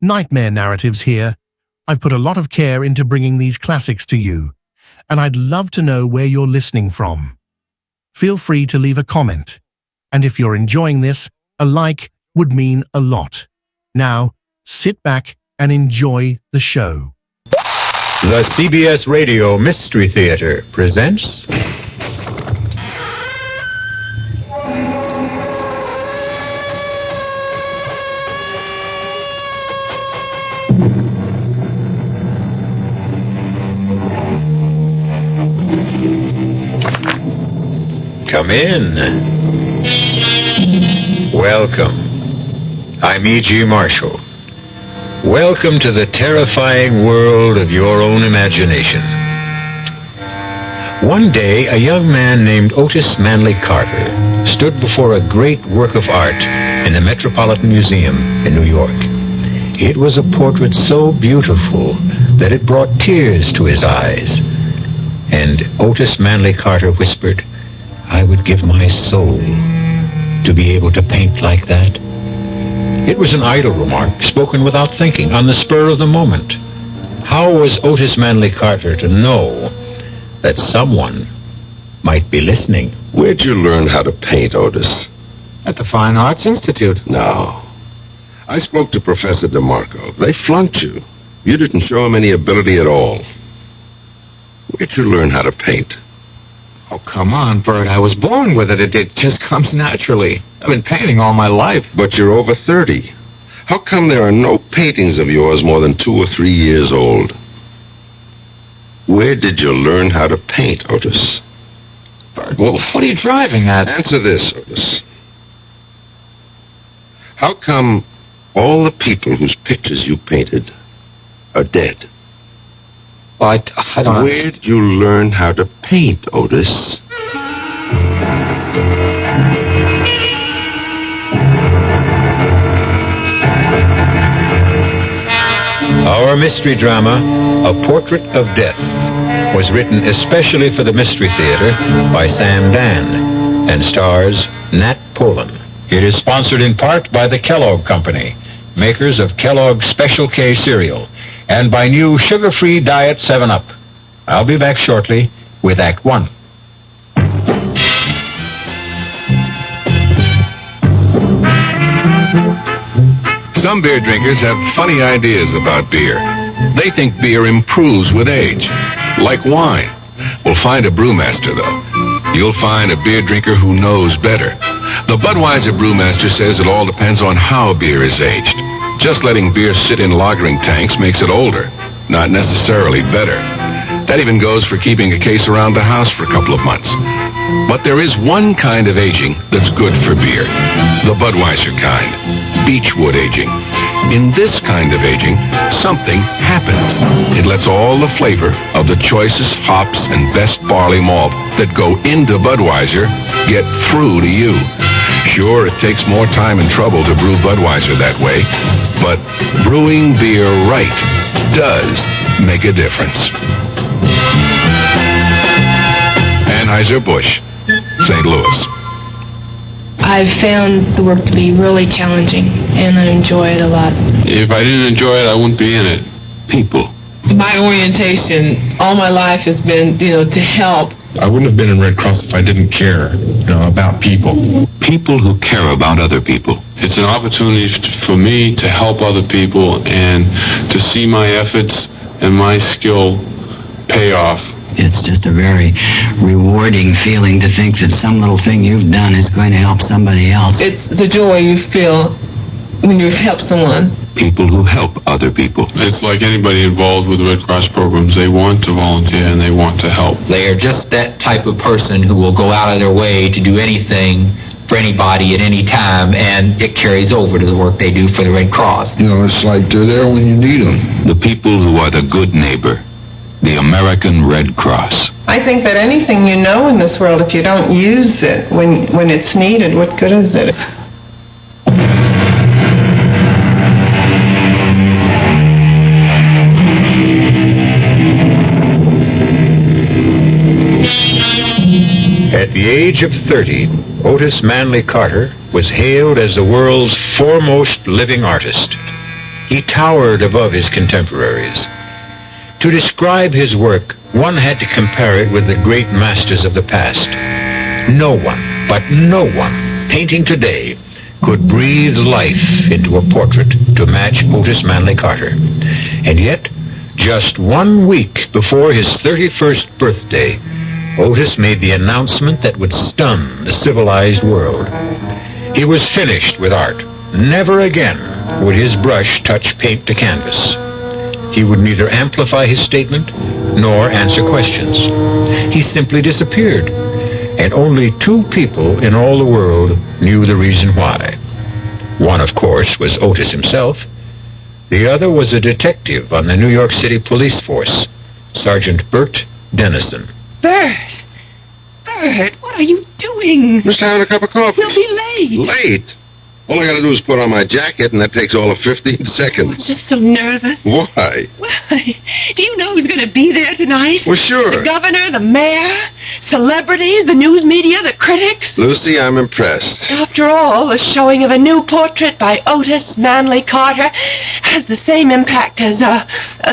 Nightmare Narratives here. I've put a lot of care into bringing these classics to you, and I'd love to know where you're listening from. Feel free to leave a comment, and if you're enjoying this, a like would mean a lot. Now, sit back and enjoy the show. The CBS Radio Mystery Theater presents... Come in. Welcome. I'm E.G. Marshall. Welcome to the terrifying world of your own imagination. One day, a young man named Otis Manley Carter stood before a great work of art in the Metropolitan Museum in New York. It was a portrait so beautiful that it brought tears to his eyes. And Otis Manley Carter whispered, "I would give my soul to be able to paint like that." It was an idle remark, spoken without thinking, on the spur of the moment. How was Otis Manley Carter to know that someone might be listening? Where'd you learn how to paint, Otis? At the Fine Arts Institute. No. I spoke to Professor DeMarco. They flunked you. You didn't show him any ability at all. Where'd you learn how to paint? Oh, come on, Bert. I was born with it. It just comes naturally. I've been painting all my life. But you're over 30. How come there are no paintings of yours more than 2 or 3 years old? Where did you learn how to paint, Otis? Bert, well, what are you driving at? Answer this, Otis. How come all the people whose pictures you painted are dead? Well, I don't... Where'd you learn how to paint, Otis? Our mystery drama, A Portrait of Death, was written especially for the Mystery Theater by Sam Dan and stars Nat Polen. It is sponsored in part by the Kellogg Company, makers of Kellogg's Special K cereal, and by new sugar-free Diet 7-Up. I'll be back shortly with Act 1. Some beer drinkers have funny ideas about beer. They think beer improves with age, like wine. We'll find a brewmaster, though. You'll find a beer drinker who knows better. The Budweiser brewmaster says it all depends on how beer is aged. Just letting beer sit in lagering tanks makes it older, not necessarily better. That even goes for keeping a case around the house for a couple of months. But there is one kind of aging that's good for beer, the Budweiser kind, beechwood aging. In this kind of aging, something happens. It lets all the flavor of the choicest hops and best barley malt that go into Budweiser get through to you. Sure, it takes more time and trouble to brew Budweiser that way, but brewing beer right does make a difference. Anheuser-Busch, St. Louis. I've found the work to be really challenging, and I enjoy it a lot. If I didn't enjoy it, I wouldn't be in it. People. My orientation all my life has been, to help. I wouldn't have been in Red Cross if I didn't care, about people. People who care about other people. It's an opportunity for me to help other people and to see my efforts and my skill pay off. It's just a very rewarding feeling to think that some little thing you've done is going to help somebody else. It's the joy you feel when you help someone. People who help other people. It's like anybody involved with Red Cross programs. They want to volunteer and they want to help. They are just that type of person who will go out of their way to do anything for anybody at any time, and it carries over to the work they do for the Red Cross. It's like they're there when you need them. The people who are the good neighbor. The American Red Cross. I think that anything you know in this world, if you don't use it when it's needed, what good is it? At the age of 30, Otis Manley Carter was hailed as the world's foremost living artist. He towered above his contemporaries. To describe his work, one had to compare it with the great masters of the past. No one, but no one, painting today could breathe life into a portrait to match Otis Manley Carter. And yet, just 1 week before his 31st birthday, Otis made the announcement that would stun the civilized world. He was finished with art. Never again would his brush touch paint to canvas. He would neither amplify his statement nor answer questions. He simply disappeared, and only 2 people in all the world knew the reason why. One, of course, was Otis himself. The other was a detective on the New York City police force, Sergeant Bert Dennison. Bert, what are you doing? Just having a cup of coffee. We'll be late. Late? All I gotta do is put on my jacket, and that takes all of 15 seconds. I'm just so nervous. Why? Why? Do you know who's going to be there tonight? Well, sure. The governor, the mayor, celebrities, the news media, the critics. Lucy, I'm impressed. After all, the showing of a new portrait by Otis Manley Carter has the same impact as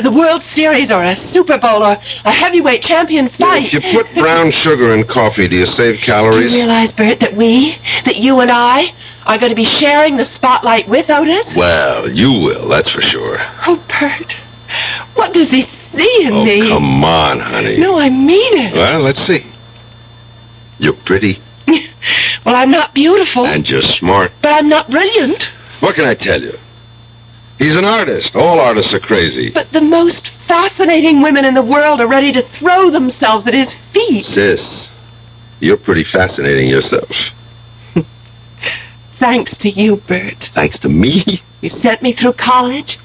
the World Series or a Super Bowl or a heavyweight champion fight. If you put brown sugar in coffee, do you save calories? Do you realize, Bert, that you and I are going to be sharing the spotlight with Otis? Well, you will, that's for sure. Oh, Bert, what does he see in me? Oh, come on, honey. No, I mean it. Well, let's see. You're pretty. Well, I'm not beautiful. And you're smart. But I'm not brilliant. What can I tell you? He's an artist. All artists are crazy. But the most fascinating women in the world are ready to throw themselves at his feet. Sis, you're pretty fascinating yourself. Thanks to you, Bert. Thanks to me? You sent me through college,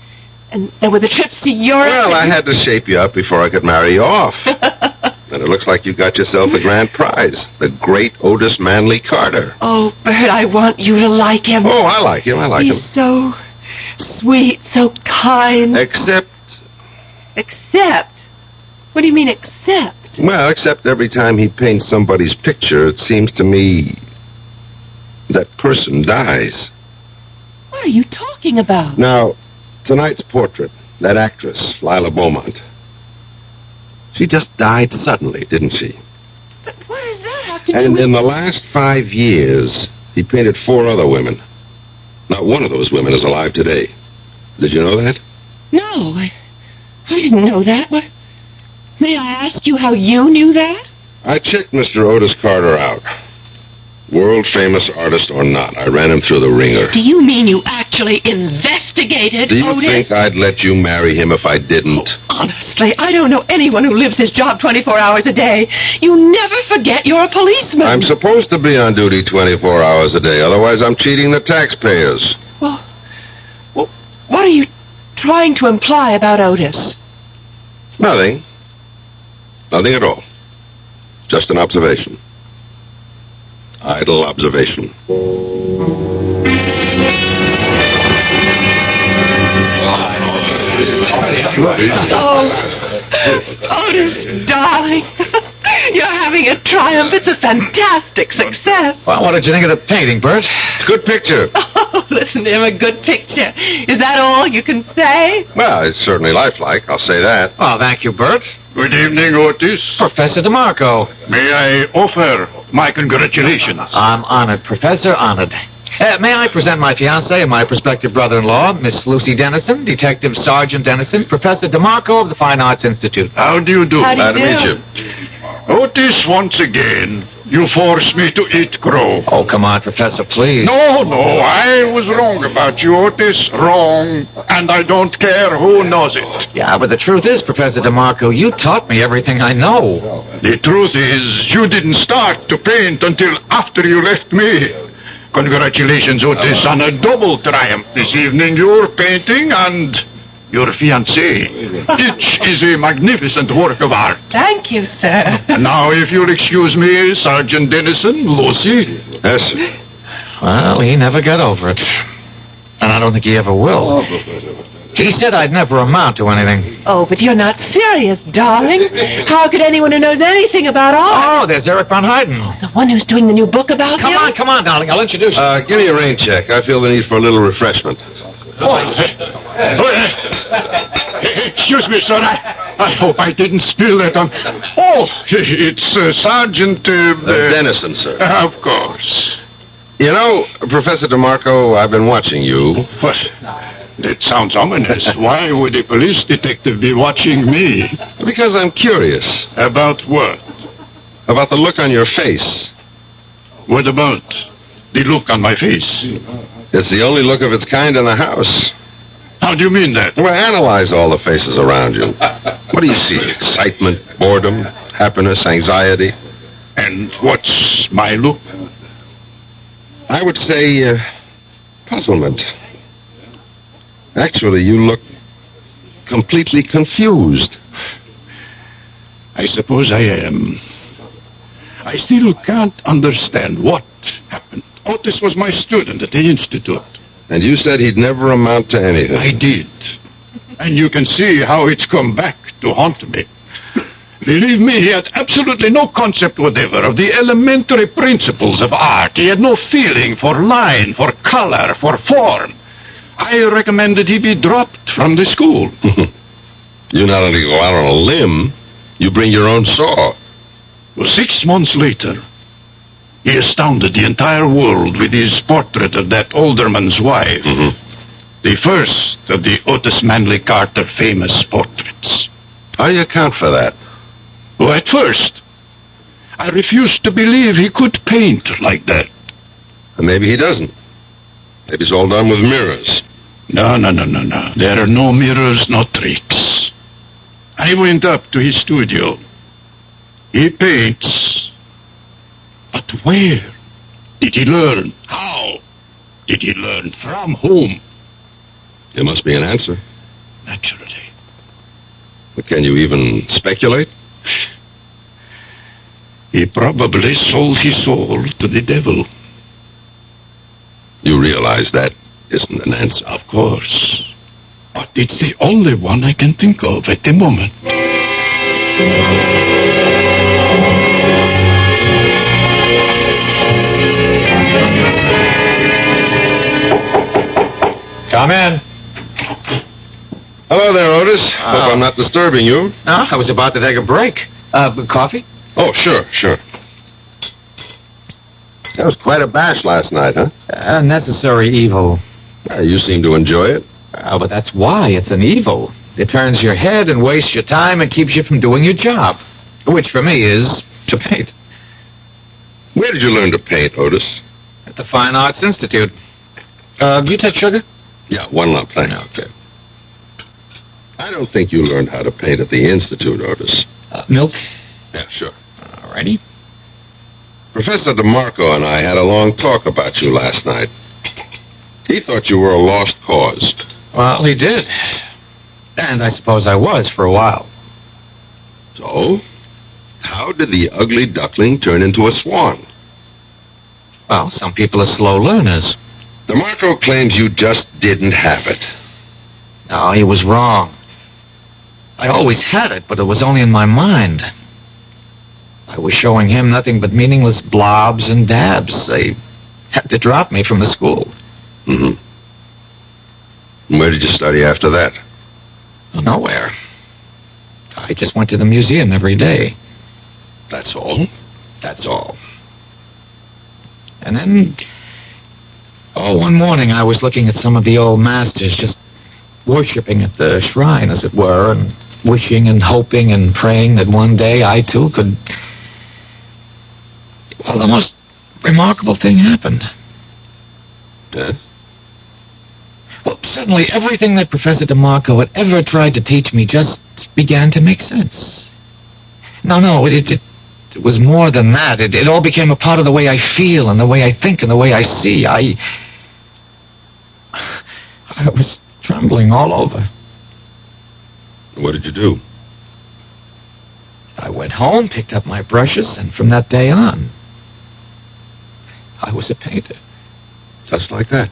and there were the trips to Europe. Well, I had to shape you up before I could marry you off. And it looks like you got yourself the grand prize, the great Otis Manley Carter. Oh, Bert, I want you to like him. Oh, I like him. He's so sweet, so kind. Except? What do you mean, except? Well, except every time he paints somebody's picture, it seems to me that person dies. What are you talking about? Now, tonight's portrait, that actress, Lila Beaumont, she just died suddenly, didn't she? But what does that have to do And with... in the last 5 years, he painted 4 other women. Not one of those women is alive today. Did you know that? No, I didn't know that. What? May I ask you how you knew that? I checked Mr. Otis Carter out. World-famous artist or not, I ran him through the ringer. Do you mean you actually investigated Do you Otis? think I'd let you marry him if I didn't? Oh, honestly, I don't know anyone who lives his job 24 hours a day. You never forget you're a policeman. I'm supposed to be on duty 24 hours a day, otherwise I'm cheating the taxpayers. Well, what are you trying to imply about Otis? Nothing. Nothing at all. Just an observation. Idle observation. Oh, Otis, darling. You're having a triumph. It's a fantastic success. Well, what did you think of the painting, Bert? It's a good picture. Oh, listen to him, a good picture. Is that all you can say? Well, it's certainly lifelike, I'll say that. Well, thank you, Bert. Good evening, Otis. Professor DeMarco. May I offer my congratulations? I'm honored, Professor, honored. May I present my fiancée and my prospective brother-in-law, Miss Lucy Dennison, Detective Sergeant Dennison, Professor DeMarco of the Fine Arts Institute. How do you do? How do you Glad to do? meet you. Otis, once again, you forced me to eat crow. Oh, come on, Professor, please. No, I was wrong about you, Otis. Wrong. And I don't care who knows it. Yeah, but the truth is, Professor DeMarco, you taught me everything I know. The truth is, you didn't start to paint until after you left me. Congratulations, Otis, on a double triumph this evening. Your painting and your fiancée. Each is a magnificent work of art. Thank you, sir. Now, if you'll excuse me, Sergeant Dennison, Lucy. Yes, sir. Well, he never got over it. And I don't think he ever will. He said I'd never amount to anything. Oh, but you're not serious, darling. How could anyone who knows anything about art? Oh, there's Eric Von Hayden. The one who's doing the new book about him? Come on, darling. I'll introduce you. Give me a rain check. I feel the need for a little refreshment. Boy, Excuse me, sir. I hope I didn't spill that on... Oh, it's Sergeant... Dennison, sir. Of course. You know, Professor DeMarco, I've been watching you. What? That sounds ominous. Why would a police detective be watching me? Because I'm curious. About what? About the look on your face. What about the look on my face? It's the only look of its kind in the house. How do you mean that? Well, analyze all the faces around you. What do you see? Excitement, boredom, happiness, anxiety? And what's my look? I would say puzzlement. Actually, you look completely confused. I suppose I am. I still can't understand what happened. Otis was my student at the Institute. And you said he'd never amount to anything. I did. And you can see how it's come back to haunt me. Believe me, he had absolutely no concept whatever of the elementary principles of art. He had no feeling for line, for color, for form. I recommended he be dropped from the school. You not only go out on a limb, you bring your own saw. Well, 6 months later, he astounded the entire world with his portrait of that alderman's wife. The first of the Otis Manley Carter famous portraits. How do you account for that? Well, at first, I refused to believe he could paint like that. And maybe he doesn't. Maybe it's all done with mirrors. No. There are no mirrors, no tricks. I went up to his studio. He paints. But where did he learn? How did he learn? From whom? There must be an answer. Naturally. But can you even speculate? He probably sold his soul to the devil. You realize that isn't an answer? Of course. But it's the only one I can think of at the moment. Come in. Hello there, Otis. Hope I'm not disturbing you. No, I was about to take a break. Coffee? Oh, sure. That was quite a bash last night, huh? Unnecessary evil. You seem to enjoy it. But that's why it's an evil. It turns your head and wastes your time and keeps you from doing your job, which for me is to paint. Where did you learn to paint, Otis? At the Fine Arts Institute. You take sugar? Yeah, 1 lump, thanks. Okay. I don't think you learned how to paint at the Institute, Otis. Milk? Yeah, sure. Alrighty. Professor DeMarco and I had a long talk about you last night. He thought you were a lost cause. Well, he did. And I suppose I was for a while. So, how did the ugly duckling turn into a swan? Well, some people are slow learners. DeMarco claims you just didn't have it. No, he was wrong. I always had it, but it was only in my mind. I was showing him nothing but meaningless blobs and dabs. They had to drop me from the school. And where did you study after that? Nowhere. I just went to the museum every day. That's all? That's all. And then, one morning I was looking at some of the old masters, just worshipping at the shrine, as it were, and wishing and hoping and praying that one day I, too, could... Well, the most remarkable thing happened. Yeah? Well, suddenly everything that Professor DeMarco had ever tried to teach me just began to make sense. No, it was more than that. It all became a part of the way I feel and the way I think and the way I see. I was trembling all over. What did you do? I went home, picked up my brushes, and from that day on, I was a painter. Just like that?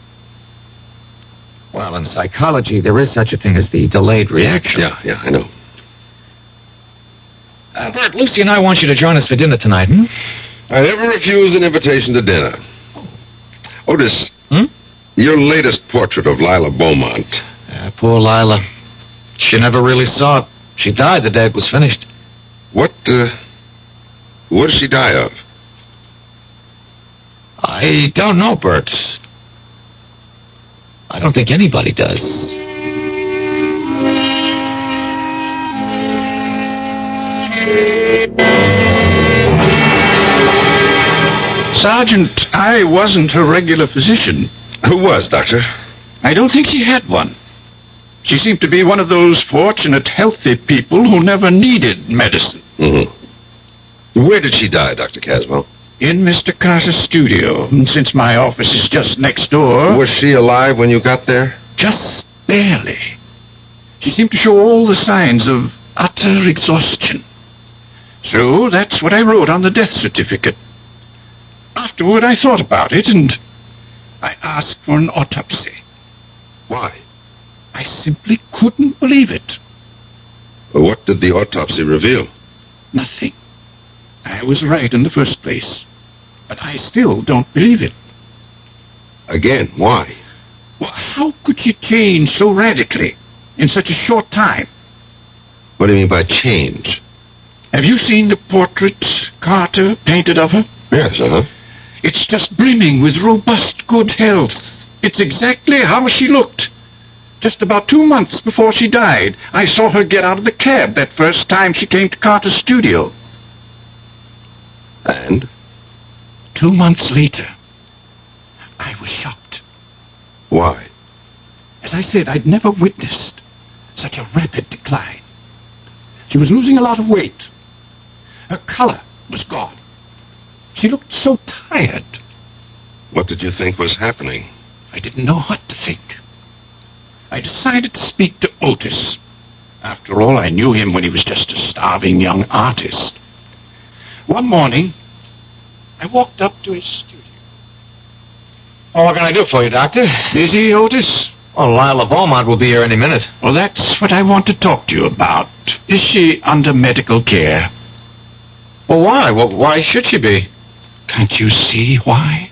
Well, in psychology, there is such a thing as the delayed reaction. Yeah, I know. Bert, Lucy and I want you to join us for dinner tonight, I never refused an invitation to dinner. Otis, your latest portrait of Lila Beaumont Poor Lila. She never really saw it. She died the day it was finished. What did she die of? I don't know, Bert. I don't think anybody does. Sergeant, I wasn't a regular physician. Who was, Doctor? I don't think she had one. She seemed to be one of those fortunate, healthy people who never needed medicine. Mm-hmm. Where did she die, Dr. Caswell? In Mr. Carter's studio, and since my office is just next door. Was she alive when you got there? Just barely. She seemed to show all the signs of utter exhaustion. So that's what I wrote on the death certificate. Afterward, I thought about it, and I asked for an autopsy. Why? I simply couldn't believe it. What did the autopsy reveal? Nothing. I was right in the first place. But I still don't believe it. Again, why? Well, how could she change so radically in such a short time? What do you mean by change? Have you seen the portrait Carter painted of her? Yes, It's just brimming with robust good health. It's exactly how she looked. Just about 2 months before she died, I saw her get out of the cab that first time she came to Carter's studio. And? 2 months later, I was shocked. Why? As I said, I'd never witnessed such a rapid decline. She was losing a lot of weight. Her color was gone. She looked so tired. What did you think was happening? I didn't know what to think. I decided to speak to Otis. After all, I knew him when he was just a starving young artist. One morning, I walked up to his studio. Oh, what can I do for you, Doctor? Busy, Otis? Oh, Lila Beaumont will be here any minute. Well, that's what I want to talk to you about. Is she under medical care? Well, why? Well, why should she be? Can't you see why?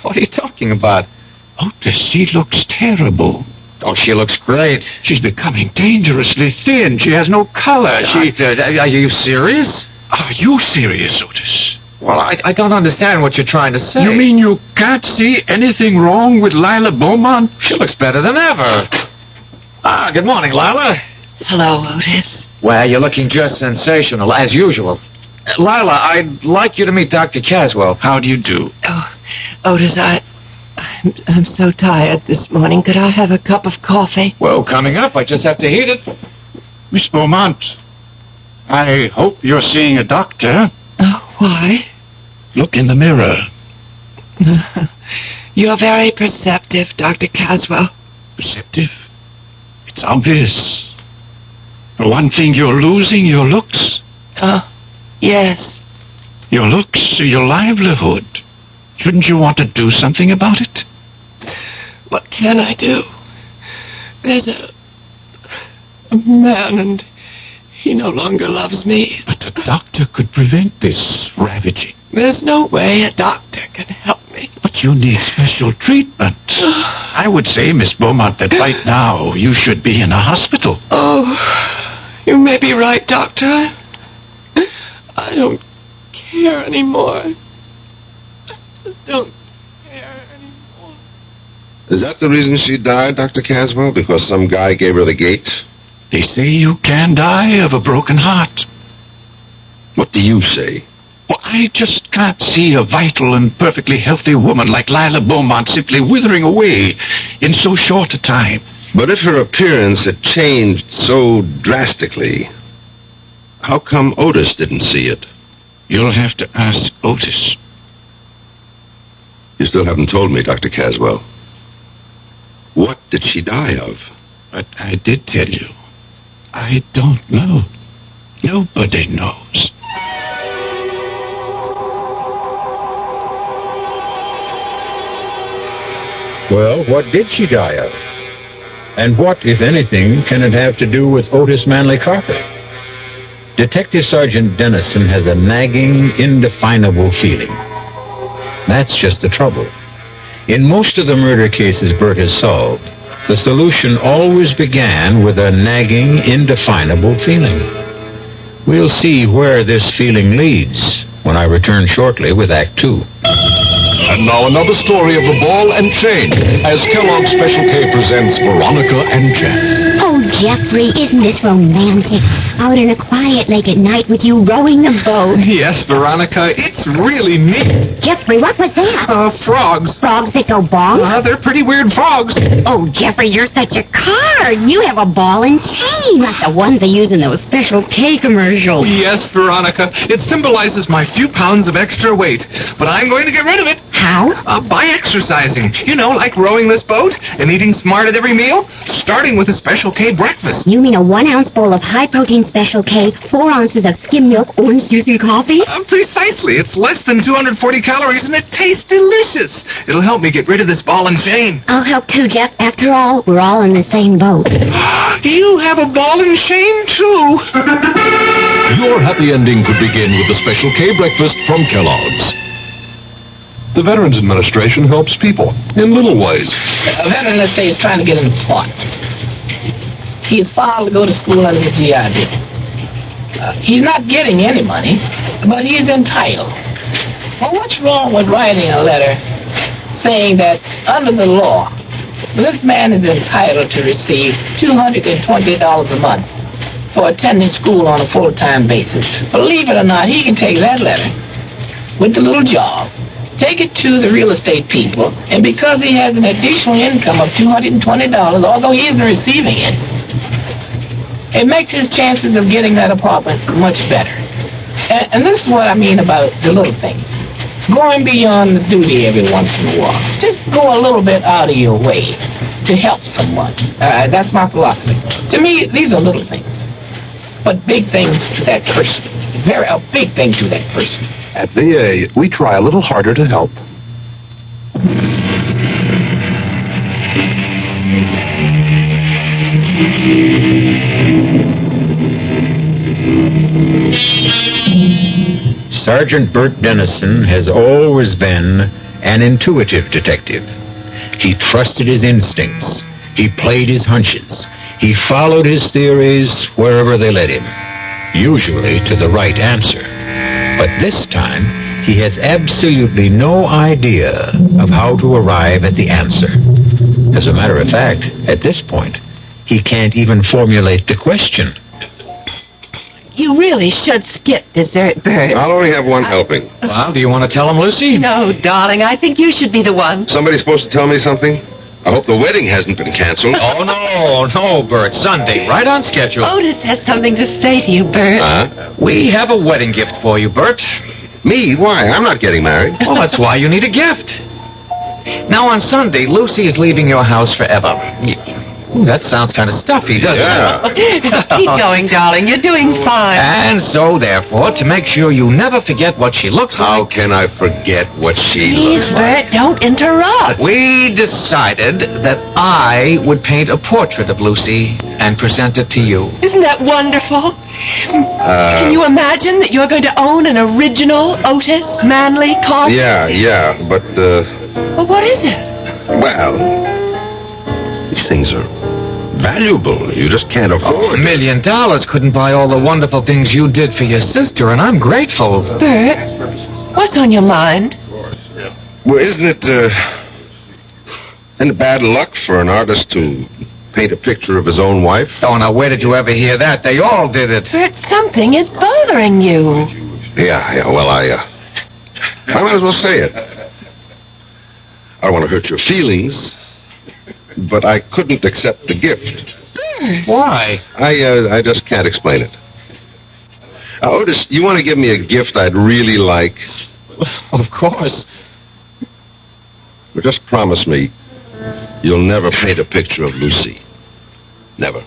What are you talking about? Otis, she looks terrible. Oh, she looks great. She's becoming dangerously thin. She has no color. Doctor, are you serious? Are you serious, Otis? Well, I don't understand what you're trying to say. You mean you can't see anything wrong with Lila Beaumont? She looks better than ever. Good morning, Lila. Hello, Otis. Well, you're looking just sensational, as usual. Lila, I'd like you to meet Dr. Caswell. How do you do? Oh, Otis, I'm so tired this morning. Could I have a cup of coffee? Well, coming up. I just have to heat it. Miss Beaumont, I hope you're seeing a doctor. Oh, why? Look in the mirror. You're very perceptive, Dr. Caswell. Perceptive? It's obvious. For one thing, you're losing your looks. Yes. Your looks are your livelihood. Shouldn't you want to do something about it? What can I do? There's a man, and he no longer loves me. But a doctor could prevent this ravaging. There's no way a doctor can help me. But you need special treatment. I would say, Miss Beaumont, that right now you should be in a hospital. Oh, you may be right, Doctor. I don't care anymore. I just don't care anymore. Is that the reason she died, Dr. Caswell? Because some guy gave her the gate? They say you can die of a broken heart. What do you say? Well, I just can't see a vital and perfectly healthy woman like Lila Beaumont simply withering away in so short a time. But if her appearance had changed so drastically, how come Otis didn't see it? You'll have to ask Otis. You still haven't told me, Dr. Caswell. What did she die of? But I did tell you. I don't know. Nobody knows. Well, what did she die of? And what, if anything, can it have to do with Otis Manley Carter? Detective Sergeant Dennison has a nagging, indefinable feeling. That's just the trouble. In most of the murder cases Bert has solved, the solution always began with a nagging, indefinable feeling. We'll see where this feeling leads when I return shortly with Act 2. And now another story of the ball and chain, as Kellogg's Special K presents Veronica and Jack. Oh, Jeffrey, isn't this romantic? Out in a quiet lake at night with you rowing the boat. Yes, Veronica, it's really neat. Jeffrey, what was that? Frogs. Frogs that go bong? They're pretty weird frogs. Oh, Jeffrey, you're such a card. You have a ball and chain, like the ones they use in those Special K commercials. Yes, Veronica, it symbolizes my few pounds of extra weight, but I'm going to get rid of it. How? By exercising. You know, like rowing this boat and eating smart at every meal, starting with a Special K breakfast. You mean a 1-ounce bowl of high-protein Special K, 4 ounces of skim milk, orange juice, and coffee? Precisely. It's less than 240 calories, and it tastes delicious. It'll help me get rid of this ball and chain. I'll help too, Jeff. After all, we're all in the same boat. You have a ball and chain, too. Your happy ending could begin with the Special K breakfast from Kellogg's. The Veterans Administration helps people in little ways. A veteran, let's say, is trying to get an appointment. He is filed to go to school under the GI Bill. He's not getting any money, but he's entitled. Well, what's wrong with writing a letter saying that under the law, this man is entitled to receive $220 a month for attending school on a full-time basis? Believe it or not, he can take that letter with the little job, take it to the real estate people, and because he has an additional income of $220, although he isn't receiving it, it makes his chances of getting that apartment much better. And this is what I mean about the little things. Going beyond the duty every once in a while. Just go a little bit out of your way to help someone. That's my philosophy. To me, these are little things, but big things to that person. A big thing to that person. At VA, we try a little harder to help. Sergeant Bert Dennison has always been an intuitive detective. He trusted his instincts. He played his hunches. He followed his theories wherever they led him, usually to the right answer. But this time, he has absolutely no idea of how to arrive at the answer. As a matter of fact, at this point, he can't even formulate the question. You really should skip dessert, Bert. I'll only have one helping. Well, do you want to tell him, Lucy? No, darling, I think you should be the one. Somebody's supposed to tell me something? I hope the wedding hasn't been canceled. Oh, no, Bert. Sunday, right on schedule. Otis has something to say to you, Bert. We have a wedding gift for you, Bert. Me? Why? I'm not getting married. Well, that's why you need a gift. Now, on Sunday, Lucy is leaving your house forever. Ooh, that sounds kind of stuffy, doesn't it? Keep going, darling. You're doing fine. And so, therefore, to make sure you never forget what she looks like... How can I forget what she looks Please, like? Bert, don't interrupt. We decided that I would paint a portrait of Lucy and present it to you. Isn't that wonderful? Can you imagine that you're going to own an original Otis Manley Carter? Yeah, but, Well, what is it? well, these things are valuable. You just can't afford $1 million couldn't buy all the wonderful things you did for your sister, and I'm grateful. Bert, what's on your mind? Well, isn't it bad luck for an artist to paint a picture of his own wife? Oh, now, where did you ever hear that? They all did it. Bert, something is bothering you. Yeah, well, I might as well say it. I don't want to hurt your feelings, but I couldn't accept the gift. Why? I just can't explain it. Otis, you want to give me a gift I'd really like? Of course. But just promise me you'll never paint a picture of Lucy. Never.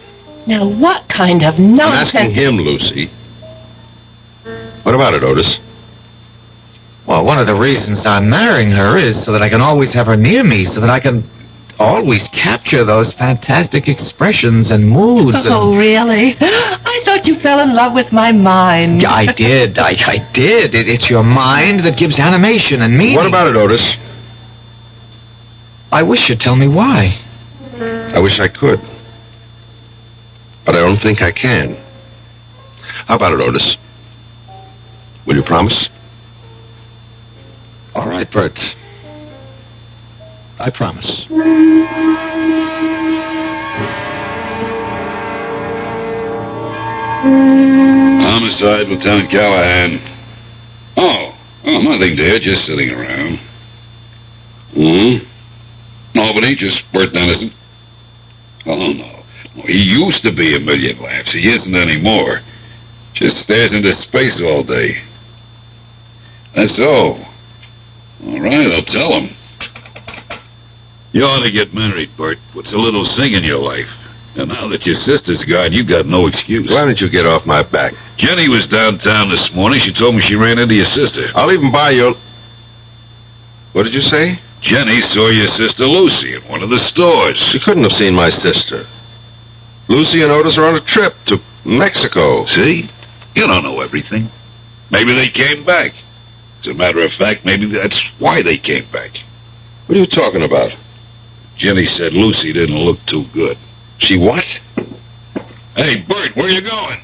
Now, what kind of I'm nonsense... asking him, Lucy. What about it, Otis? Well, one of the reasons I'm marrying her is so that I can always have her near me, so that I can always capture those fantastic expressions and moods. Oh, really? I thought you fell in love with my mind. I did. I did. It's your mind that gives animation and meaning. What about it, Otis? I wish you'd tell me why. I wish I could. But I don't think I can. How about it, Otis? Will you promise? All right, Bert. I promise. Homicide, Lieutenant Callahan. Oh, nothing there, just sitting around. Nobody, just Bert Dennison. Oh, no. He used to be a million laughs. He isn't anymore. Just stares into space all day. That's all. All right, I'll tell him. You ought to get married, Bert. What's a little sing in your life? And now that your sister's gone, you've got no excuse. Why don't you get off my back? Jenny was downtown this morning. She told me she ran into your sister. I'll even buy you... What did you say? Jenny saw your sister Lucy in one of the stores. She couldn't have seen my sister. Lucy and Otis are on a trip to Mexico. See? You don't know everything. Maybe they came back. As a matter of fact, maybe that's why they came back. What are you talking about? Jenny said Lucy didn't look too good. She what? Hey, Bert, where you going?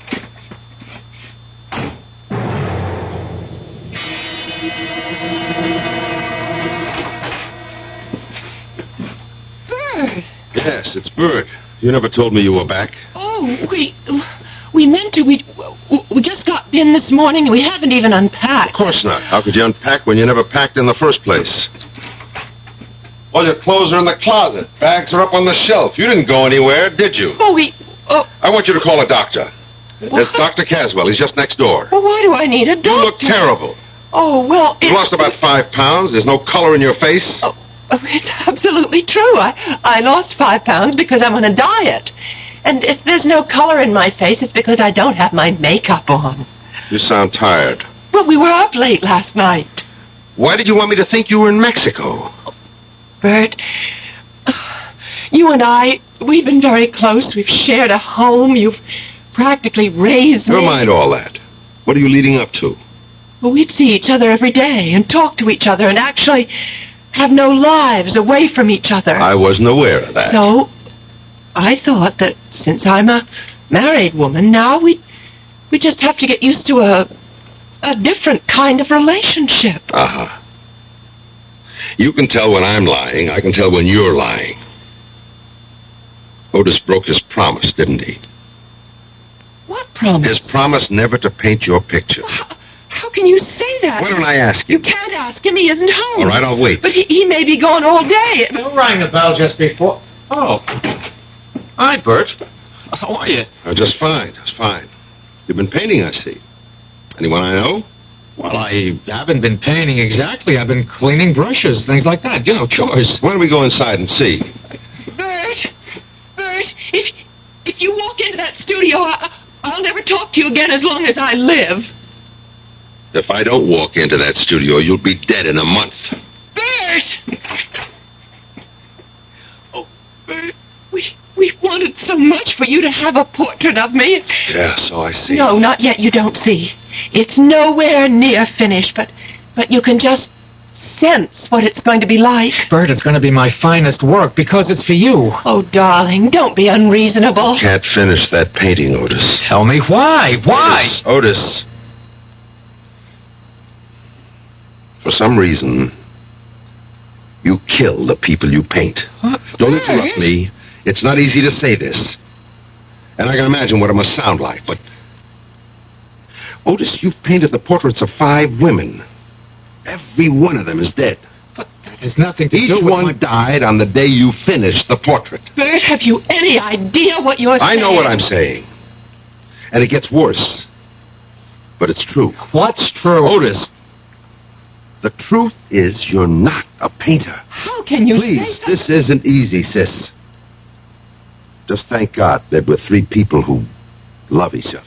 Bert! Yes, it's Bert. You never told me you were back. Oh, we meant to. We just got in this morning and we haven't even unpacked. Of course not. How could you unpack when you never packed in the first place? All your clothes are in the closet. Bags are up on the shelf. You didn't go anywhere, did you? I want you to call a doctor. There's Dr. Caswell. He's just next door. Well, why do I need a doctor? You look terrible. Oh, well... You've lost about 5 pounds. There's no color in your face. Oh, it's absolutely true. I lost 5 pounds because I'm on a diet. And if there's no color in my face, it's because I don't have my makeup on. You sound tired. Well, we were up late last night. Why did you want me to think you were in Mexico? Bert, you and I, we've been very close. We've shared a home. You've practically raised me. Never mind all that. What are you leading up to? Well, we'd see each other every day and talk to each other and actually have no lives away from each other. I wasn't aware of that. So, I thought that since I'm a married woman, now we just have to get used to a different kind of relationship. Uh-huh. You can tell when I'm lying. I can tell when you're lying. Otis broke his promise, didn't he? What promise? His promise never to paint your picture. How can you say that? Why don't I ask him? You can't ask him. He isn't home. All right, I'll wait. But he may be gone all day. Who rang the bell just before? Oh. Hi, Bert. How are you? Just fine. Just fine. You've been painting, I see. Anyone I know? Well, I haven't been painting exactly. I've been cleaning brushes, things like that. You know, chores. Why don't we go inside and see? Bert, if you walk into that studio, I'll never talk to you again as long as I live. If I don't walk into that studio, you'll be dead in a month. Bert! Oh, Bert, we wanted so much for you to have a portrait of me. Yeah, so I see. No, not yet. You don't see. It's nowhere near finished, but you can just sense what it's going to be like. Bert, it's going to be my finest work because it's for you. Oh, darling, don't be unreasonable. Can't finish that painting, Otis. Tell me why. Why? Otis. For some reason, you kill the people you paint. What? Don't interrupt me. It's not easy to say this. And I can imagine what it must sound like, but... Otis, you've painted the portraits of 5 women. Every one of them is dead. But that has nothing to do with Each one died on the day you finished the portrait. Bert, have you any idea what you're saying? I know what I'm saying. And it gets worse. But it's true. What's true? Otis, the truth is you're not a painter. How can you Please, say that? this isn't easy, sis. Just thank God that we're 3 people who love each other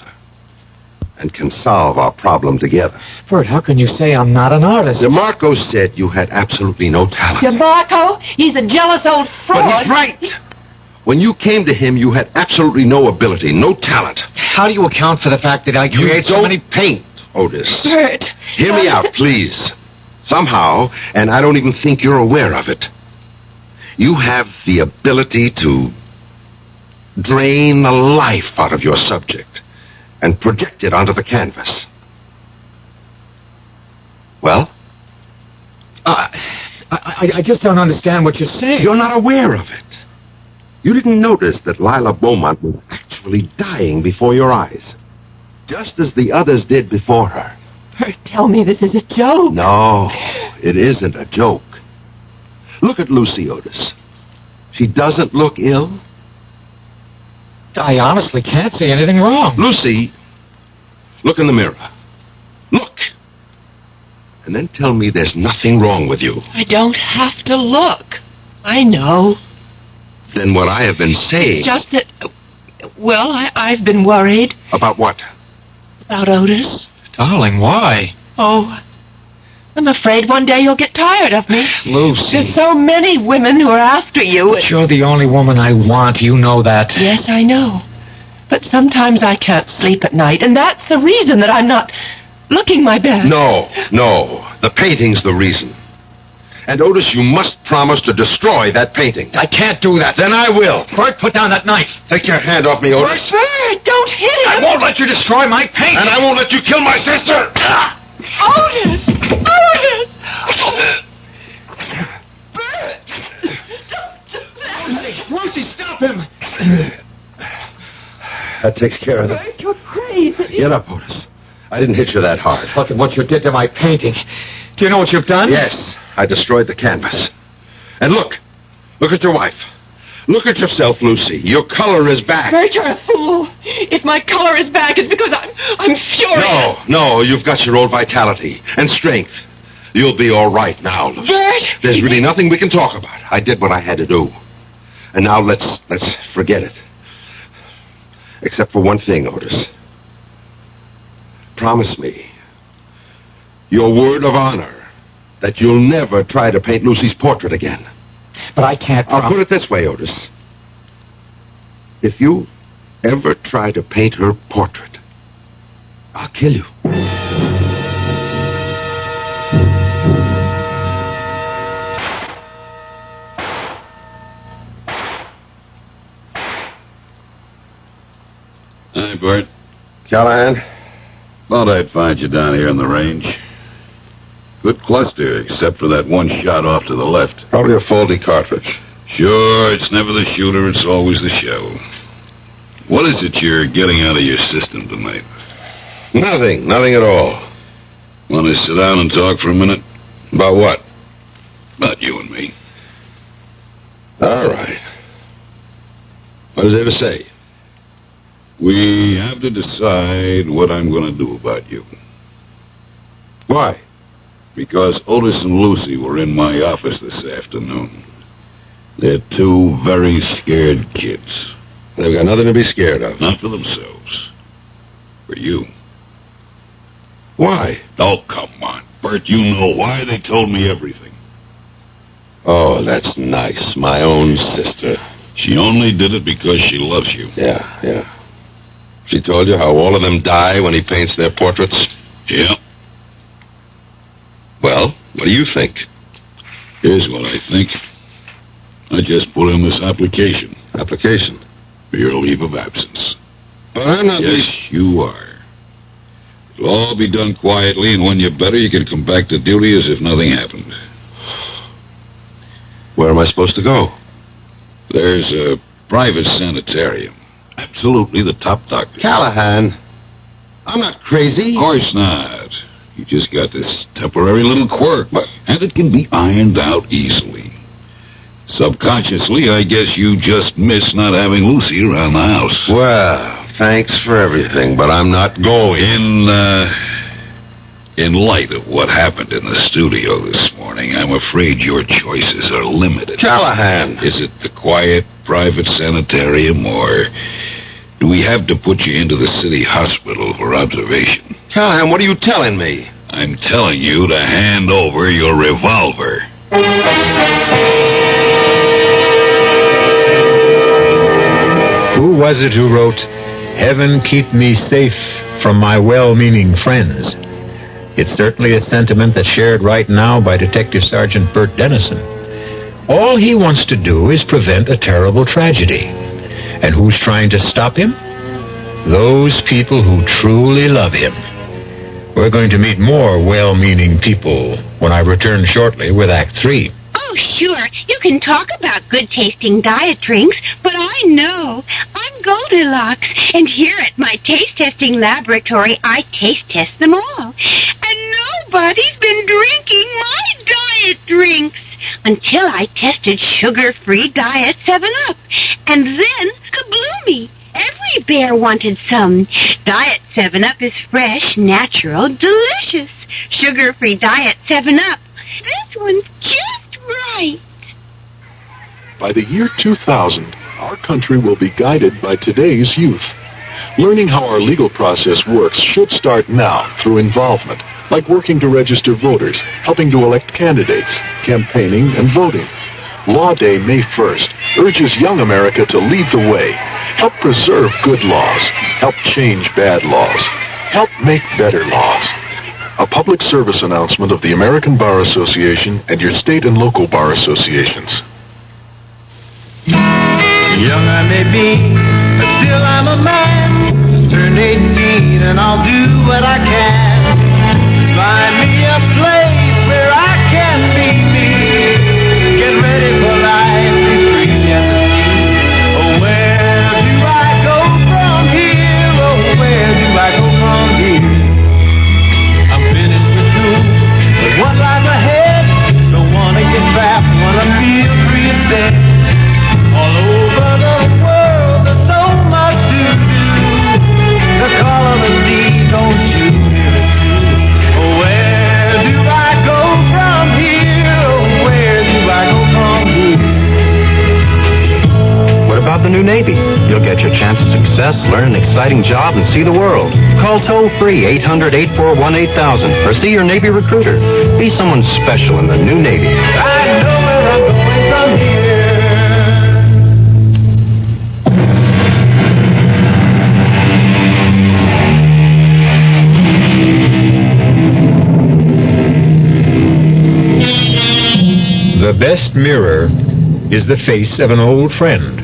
and can solve our problem together. Bert, how can you say I'm not an artist? DeMarco said you had absolutely no talent. DeMarco? He's a jealous old fraud. But he's right. When you came to him, you had absolutely no ability, no talent. How do you account for the fact that I create so many... paint, Otis. Bert. Hear me out, please. Somehow, and I don't even think you're aware of it, you have the ability to drain the life out of your subject and project it onto the canvas. Well? I just don't understand what you're saying. You're not aware of it. You didn't notice that Lila Beaumont was actually dying before your eyes, just as the others did before her. Tell me this is a joke. No, it isn't a joke. Look at Lucy, Otis. She doesn't look ill. I honestly can't see anything wrong. Lucy, look in the mirror. Look. And then tell me there's nothing wrong with you. I don't have to look. I know. Then what I have been saying... It's just that... Well, I've been worried. About what? About Otis. Darling, why? Oh, I'm afraid one day you'll get tired of me. Lucy. There's so many women who are after you. But you're the only woman I want. You know that. Yes, I know. But sometimes I can't sleep at night, and that's the reason that I'm not looking my best. No. The painting's the reason. And Otis, you must promise to destroy that painting. I can't do that. Then I will. Bert, put down that knife. Take your hand off me, Otis. Bert, don't hit him. I won't let you destroy my painting. And I won't let you kill my sister. Otis! Bert! Lucy, stop him! That takes care of it. Bert, you're crazy. Get up, Otis. I didn't hit you that hard. Look at what you did to my painting. Do you know what you've done? Yes, I destroyed the canvas. And look at your wife. Look at yourself, Lucy. Your color is back. Bert, you're a fool. If my color is back, it's because I'm furious. No, you've got your old vitality and strength. You'll be all right now, Lucy. Bert! There's really nothing we can talk about. I did what I had to do. And now let's forget it. Except for one thing, Otis. Promise me your word of honor that you'll never try to paint Lucy's portrait again. But I can't. I'll put it this way, Otis. If you ever try to paint her portrait, I'll kill you. Hi, Bert. Callahan? Thought I'd find you down here in the range. Good cluster, except for that one shot off to the left. Probably a faulty cartridge. Sure, it's never the shooter, it's always the shell. What is it you're getting out of your system tonight? Nothing at all. Want to sit down and talk for a minute? About what? About you and me. All right. What is there to say? We have to decide what I'm going to do about you. Why? Because Otis and Lucy were in my office this afternoon. They're two very scared kids. They've got nothing to be scared of. Not for themselves. For you. Why? Oh, come on, Bert, you know why. They told me everything. Oh, that's nice. My own sister. She only did it because she loves you. Yeah. She told you how all of them die when he paints their portraits? Yeah. Well, what do you think? Here's what I think. I just put in this application. Application? For your leave of absence. But I'm not... Yes, you are. It'll all be done quietly, and when you're better, you can come back to duty as if nothing happened. Where am I supposed to go? There's a private sanitarium. Absolutely the top doctor. Callahan, I'm not crazy. Of course not. You just got this temporary little quirk, and it can be ironed out easily. Subconsciously, I guess you just miss not having Lucy around the house. Well, thanks for everything, but I'm not going. In light of what happened in the studio this morning, I'm afraid your choices are limited. Callahan! Is it the quiet, private sanitarium, or do we have to put you into the city hospital for observation? Callahan, what are you telling me? I'm telling you to hand over your revolver. Who was it who wrote, "Heaven keep me safe from my well-meaning friends"? It's certainly a sentiment that's shared right now by Detective Sergeant Bert Dennison. All he wants to do is prevent a terrible tragedy. And who's trying to stop him? Those people who truly love him. We're going to meet more well-meaning people when I return shortly with Act 3. Oh, sure. You can talk about good-tasting diet drinks, but I know. I'm Goldilocks, and here at my taste-testing laboratory, I taste-test them all. And nobody's been drinking my diet drinks until I tested sugar-free Diet 7-Up. And then, kabloomy! Every bear wanted some. Diet 7-Up is fresh, natural, delicious. Sugar-free Diet 7-Up. This one's just right. By the year 2000, our country will be guided by today's youth. Learning how our legal process works should start now through involvement, like working to register voters, helping to elect candidates, campaigning, and voting. Law Day, May 1st, urges young America to lead the way. Help preserve good laws. Help change bad laws. Help make better laws. A public service announcement of the American Bar Association and your state and local bar associations. Young I may be, but still I'm a man. Just turned 18 and I'll do what I can. Find me a place where I can be me. Get ready for life, be free and free. Oh, where do I go from here? Oh, where do I go from here? I'm finished with school, but one life ahead. Don't wanna get trapped, wanna feel free instead. All over the world, there's so much to do. The call of the sea, don't you hear it too? Oh, where do I go from here? Oh, where do I go from here? What about the new Navy? You'll get your chance at success, learn an exciting job, and see the world. Call toll-free 800-841-8000 or see your Navy recruiter. Be someone special in the new Navy. I know where I'm going from here. The best mirror is the face of an old friend.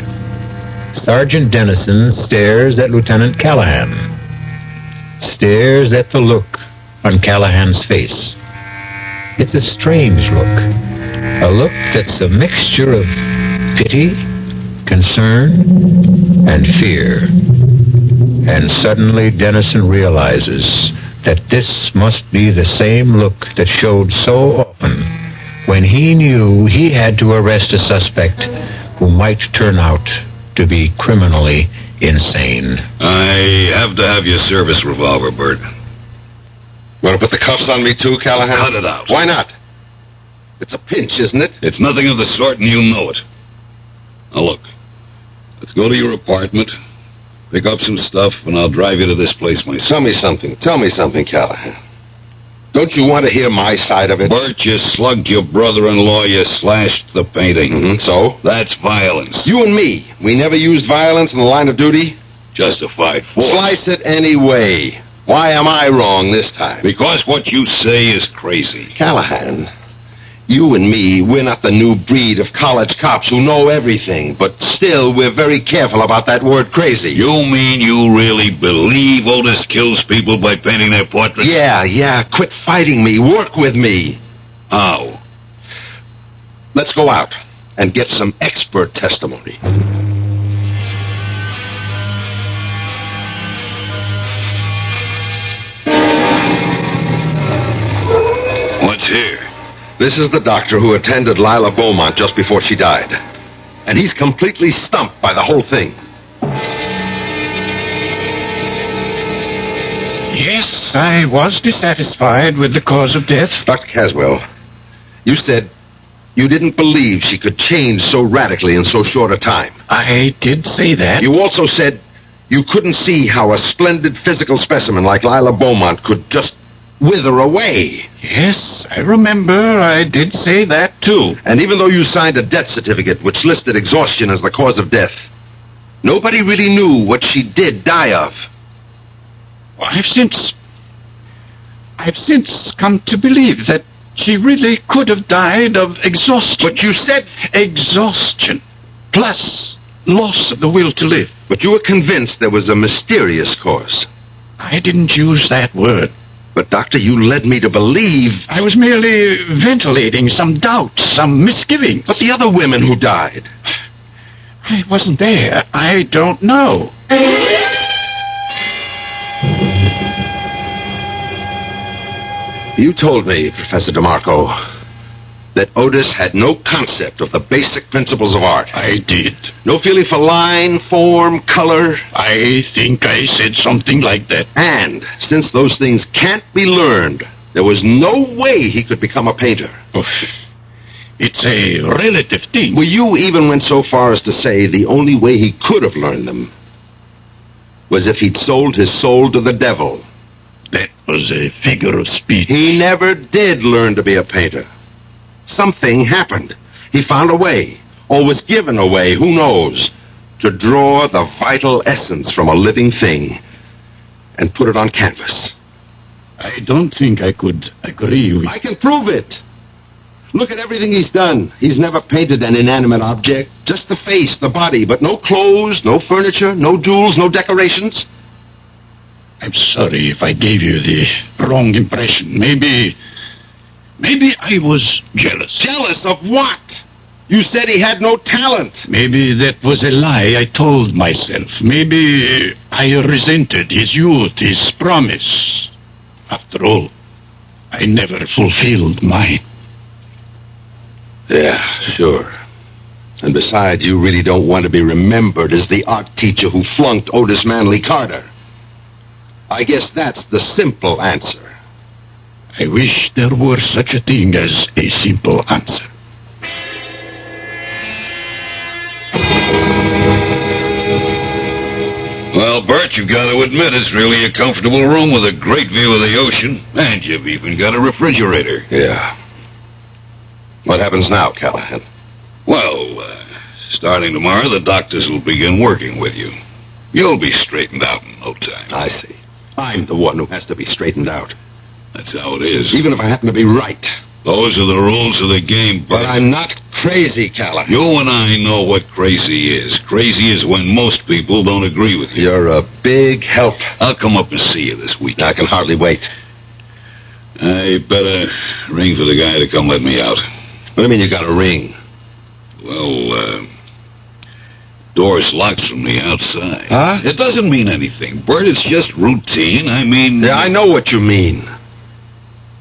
Sergeant Dennison stares at Lieutenant Callahan. Stares at the look on Callahan's face. It's a strange look. A look that's a mixture of pity, concern, and fear. And suddenly Dennison realizes that this must be the same look that showed so often when he knew he had to arrest a suspect who might turn out to be criminally insane. I have to have your service revolver, Bert. Want to put the cuffs on me too, Callahan? Cut it out. Why not? It's a pinch, isn't it? It's nothing of the sort, and you know it. Now look, let's go to your apartment, pick up some stuff, and I'll drive you to this place myself. Tell me something, Callahan. Don't you want to hear my side of it? Bert, you slugged your brother-in-law, you slashed the painting. So? That's violence. You and me, we never used violence in the line of duty? Justified force. Slice it any way. Why am I wrong this time? Because what you say is crazy. Callahan, you and me, we're not the new breed of college cops who know everything, but still we're very careful about that word crazy. You mean you really believe Otis kills people by painting their portraits? Yeah, quit fighting me, work with me. How? Let's go out and get some expert testimony. What's here? This is the doctor who attended Lila Beaumont just before she died. And he's completely stumped by the whole thing. Yes, I was dissatisfied with the cause of death. Dr. Caswell, you said you didn't believe she could change so radically in so short a time. I did say that. You also said you couldn't see how a splendid physical specimen like Lila Beaumont could just wither away. Yes, I remember I did say that, too. And even though you signed a death certificate which listed exhaustion as the cause of death, nobody really knew what she did die of. I've since come to believe that she really could have died of exhaustion. But you said exhaustion plus loss of the will to live. But you were convinced there was a mysterious cause. I didn't use that word. But, Doctor, you led me to believe... I was merely ventilating some doubts, some misgivings. But the other women who died... I wasn't there. I don't know. You told me, Professor DeMarco, that Otis had no concept of the basic principles of art. I did. No feeling for line, form, color. I think I said something like that. And since those things can't be learned, there was no way he could become a painter. Oh, it's a relative thing. Well, you even went so far as to say the only way he could have learned them was if he'd sold his soul to the devil. That was a figure of speech. He never did learn to be a painter. Something happened. He found a way, or was given a way, who knows, to draw the vital essence from a living thing and put it on canvas. I don't think I could agree with... I can prove it. Look at everything he's done. He's never painted an inanimate object, just the face, the body, but no clothes, no furniture, no jewels, no decorations. I'm sorry if I gave you the wrong impression. Maybe I was jealous. Jealous of what? You said he had no talent. Maybe that was a lie I told myself. Maybe I resented his youth, his promise. After all, I never fulfilled mine. Yeah, sure. And besides, you really don't want to be remembered as the art teacher who flunked Otis Manley Carter. I guess that's the simple answer. I wish there were such a thing as a simple answer. Well, Bert, you've got to admit it's really a comfortable room with a great view of the ocean, and you've even got a refrigerator. Yeah. What happens now, Callahan? Well, starting tomorrow, the doctors will begin working with you. You'll be straightened out in no time. I see. I'm the one who has to be straightened out. That's how it is. Even if I happen to be right. Those are the rules of the game, Bert. But I'm not crazy, Callahan. You and I know what crazy is. Crazy is when most people don't agree with you. You're a big help. I'll come up and see you this weekend. I can hardly wait. I better ring for the guy to come let me out. What do you mean you got a ring? Well, door's locked from the outside. Huh? It doesn't mean anything, Bert. It's just routine. I mean... Yeah, I know what you mean.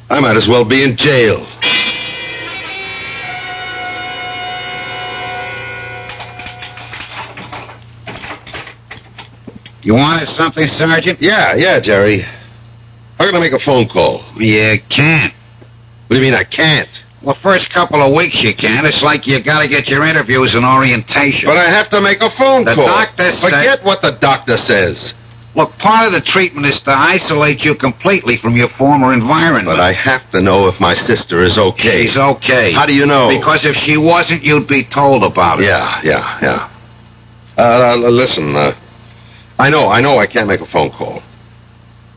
I might as well be in jail. You wanted something, Sergeant? Yeah, Jerry. I'm gonna make a phone call. You can't. What do you mean I can't? Well, first couple of weeks you can. It's like you gotta get your interviews and orientation. But I have to make a phone call. The doctor says... Forget what the doctor says. Look, part of the treatment is to isolate you completely from your former environment. But I have to know if my sister is okay. She's okay. How do you know? Because if she wasn't, you'd be told about it. Yeah. Listen, I know I can't make a phone call.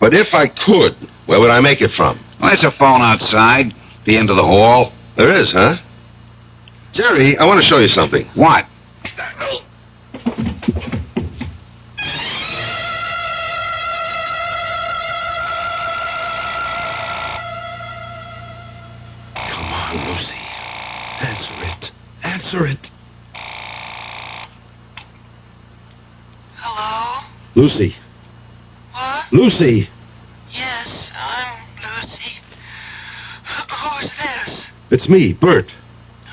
But if I could, where would I make it from? Well, there's a phone outside, the end of the hall. There is, huh? Jerry, I want to show you something. What? Come on, Lucy. Answer it. Hello? Lucy. What? Lucy. Yes, I'm Lucy. Who's this? It's me, Bert.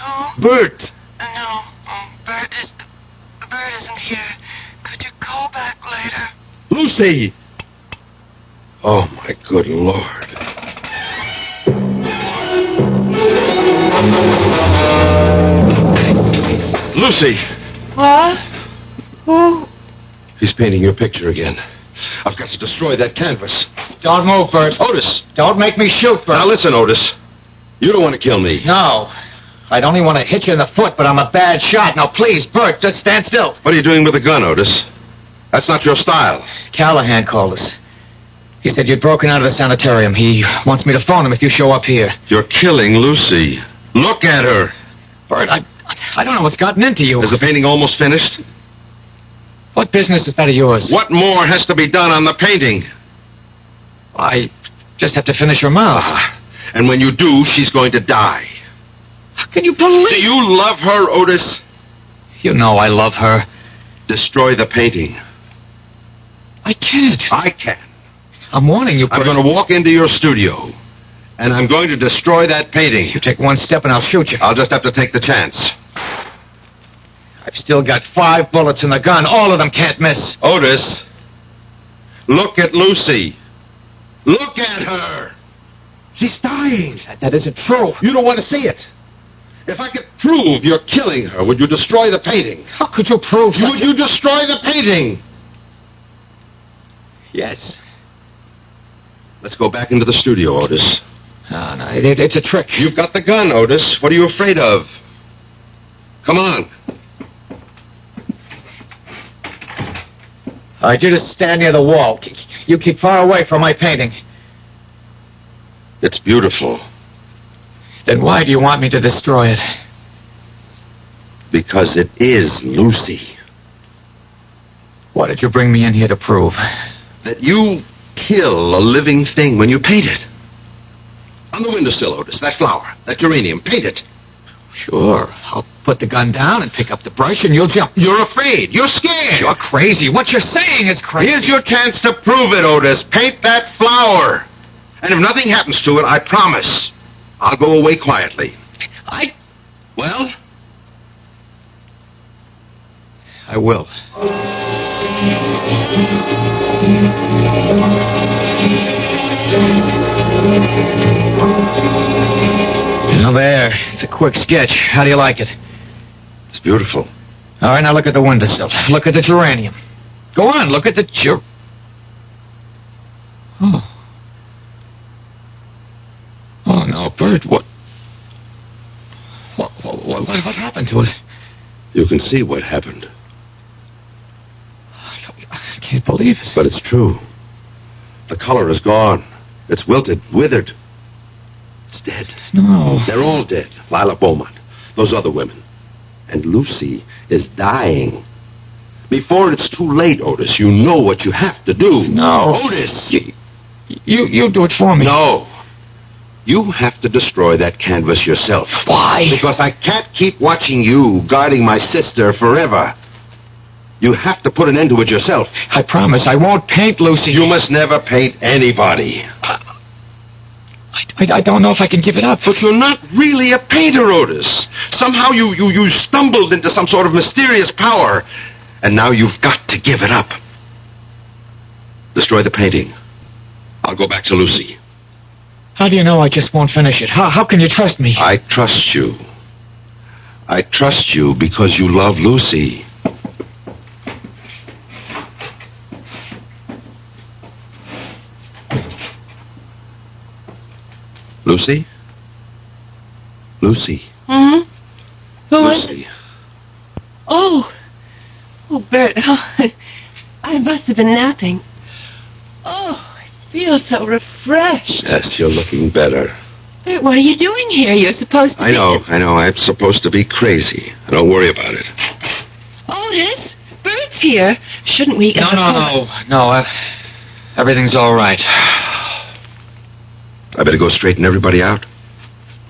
Who? Bert. No, Bert isn't here. Could you call back later? Lucy. Oh, my good Lord. Lucy. What? Who? He's painting your picture again. I've got to destroy that canvas. Don't move, Bert. Otis. Don't make me shoot, Bert. Now listen, Otis. You don't want to kill me. No. I'd only want to hit you in the foot, but I'm a bad shot. Now, please, Bert, just stand still. What are you doing with the gun, Otis? That's not your style. Callahan called us. He said you'd broken out of the sanitarium. He wants me to phone him if you show up here. You're killing Lucy. Look at her. Bert, I don't know what's gotten into you. Is the painting almost finished? What business is that of yours? What more has to be done on the painting? I just have to finish her mouth. And when you do, she's going to die. How can you believe... Do you love her, Otis? You know I love her. Destroy the painting. I can't. I can. I'm warning you. I'm going to walk into your studio, and I'm going to destroy that painting. You take one step and I'll shoot you. I'll just have to take the chance. I've still got 5 bullets in the gun. All of them can't miss. Otis, look at Lucy. Look at her. She's dying. That isn't true. You don't want to see it. If I could prove you're killing her, would you destroy the painting? How could you prove such Would you destroy the painting? Yes. Let's go back into the studio, Otis. No, it's a trick. You've got the gun, Otis. What are you afraid of? Come on. All right, you just stand near the wall. You keep far away from my painting. It's beautiful. Then why do you want me to destroy it? Because it is Lucy. What did you bring me in here to prove? That you kill a living thing when you paint it. On the windowsill, Otis, that flower, that geranium, paint it. Sure. I'll put the gun down and pick up the brush and you'll jump. You're afraid. You're scared. You're crazy. What you're saying is crazy. Here's your chance to prove it, Otis. Paint that flower. And if nothing happens to it, I promise, I'll go away quietly. Well? I will. Now there. It's a quick sketch. How do you like it? It's beautiful. All right, now look at the windowsill. Look at the geranium. Go on, look at the Oh, no, Bert, what happened to it? You can see what happened. I can't believe it. But it's true. The color is gone. It's wilted, withered. It's dead. No. They're all dead. Lila Beaumont, those other women. And Lucy is dying. Before it's too late, Otis, you know what you have to do. No. Otis! You do it for me. No. You have to destroy that canvas yourself. Why? Because I can't keep watching you guarding my sister forever. You have to put an end to it yourself. I promise I won't paint Lucy. You must never paint anybody. I don't know if I can give it up. But you're not really a painter, Otis. Somehow you stumbled into some sort of mysterious power, and now you've got to give it up. Destroy the painting. I'll go back to Lucy. How do you know I just won't finish it? How can you trust me? I trust you. I trust you because you love Lucy. Lucy? Lucy. Hmm? Who is Lucy. it? Oh, Bert, I must have been napping. Oh, I feel so refreshed. Yes, you're looking better. Bert, what are you doing here? You're supposed to I know. I'm supposed to be crazy. Don't worry about it. Otis, Bert's here. Shouldn't we... No. Everything's all right. I better go straighten everybody out.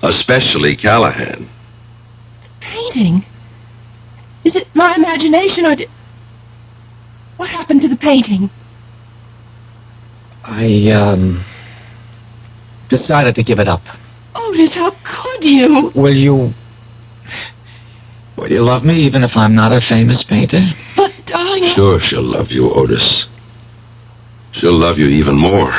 Especially Callahan. Painting? Is it my imagination or did... What happened to the painting? I, decided to give it up. Otis, how could you? Will you love me even if I'm not a famous painter? But, darling... Sure she'll love you, Otis. She'll love you even more.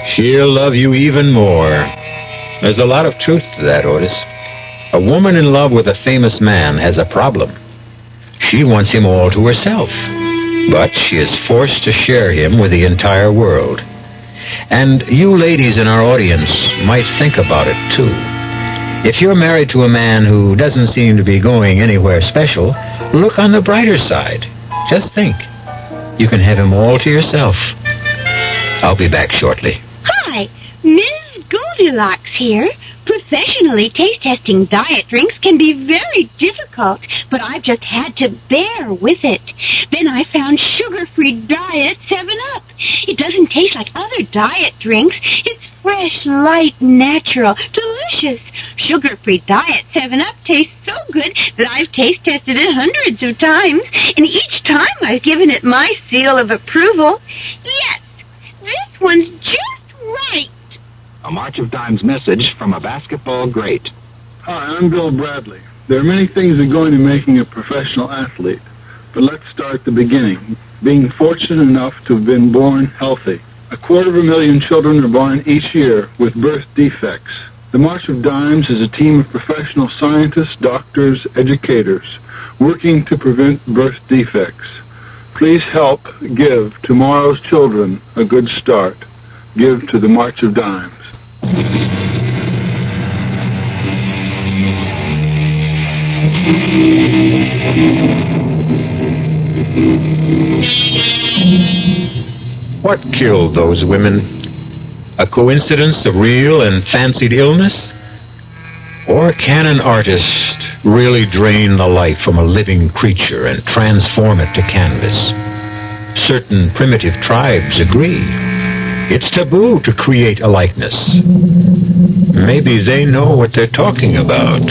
She'll love you even more. There's a lot of truth to that, Otis. A woman in love with a famous man has a problem. She wants him all to herself, but she is forced to share him with the entire world. And you ladies in our audience might think about it, too. If you're married to a man who doesn't seem to be going anywhere special, look on the brighter side. Just think. You can have him all to yourself. I'll be back shortly. Hi, Ms. Goldilocks here. Professor Professionally, taste testing diet drinks can be very difficult, but I've just had to bear with it. Then I found sugar-free diet 7-Up. It doesn't taste like other diet drinks. It's fresh, light, natural, delicious. Sugar-free diet 7-Up tastes so good that I've taste tested it hundreds of times, and each time I've given it my seal of approval. Yes, this one's just right. A March of Dimes message from a basketball great. Hi, I'm Bill Bradley. There are many things that go into making a professional athlete, but let's start at the beginning. Being fortunate enough to have been born healthy. 250,000 children are born each year with birth defects. The March of Dimes is a team of professional scientists, doctors, educators, working to prevent birth defects. Please help give tomorrow's children a good start. Give to the March of Dimes. What killed those women? A coincidence of real and fancied illness? Or can an artist really drain the life from a living creature and transform it to canvas? Certain primitive tribes agree. It's taboo to create a likeness. Maybe they know what they're talking about.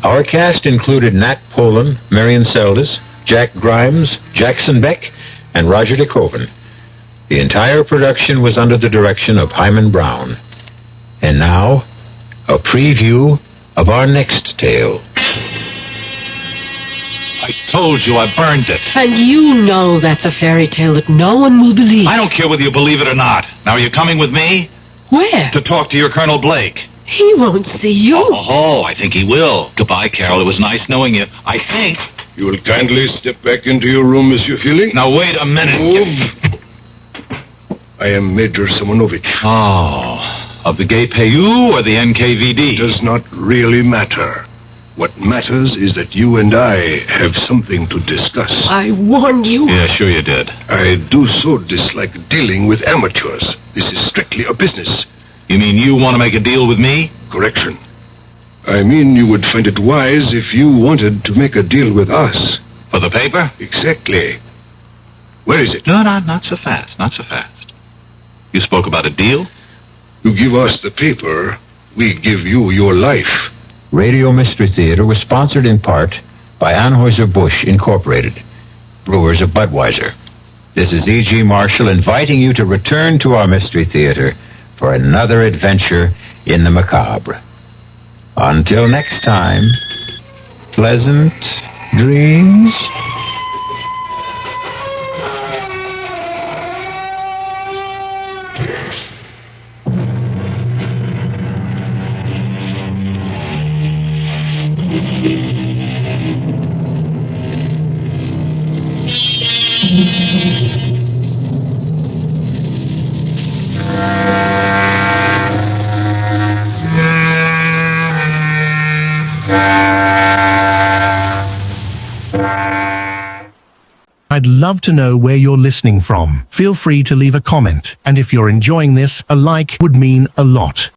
Our cast included Nat Polan, Marion Seldes, Jack Grimes, Jackson Beck, and Roger DeKoven. The entire production was under the direction of Hyman Brown. And now, a preview of our next tale. I told you I burned it. And you know that's a fairy tale that no one will believe. I don't care whether you believe it or not. Now, are you coming with me? Where? To talk to your Colonel Blake. He won't see you. Oh, I think he will. Goodbye, Carol. It was nice knowing you. I think. You will kindly step back into your room, Monsieur Feeling. Now, wait a minute. Move. I am Major Simonovich. Oh, of the Gay Payou or the NKVD? It does not really matter. What matters is that you and I have something to discuss. I warned you. Yeah, sure you did. I do so dislike dealing with amateurs. This is strictly a business. You mean you want to make a deal with me? Correction. I mean you would find it wise if you wanted to make a deal with us. For the paper? Exactly. Where is it? No, not so fast. Not so fast. You spoke about a deal? You give us the paper, we give you your life. Radio Mystery Theater was sponsored in part by Anheuser-Busch Incorporated, brewers of Budweiser. This is E.G. Marshall inviting you to return to our Mystery Theater for another adventure in the macabre. Until next time, pleasant dreams. I'd love to know where you're listening from. Feel free to leave a comment, and if you're enjoying this, a like would mean a lot.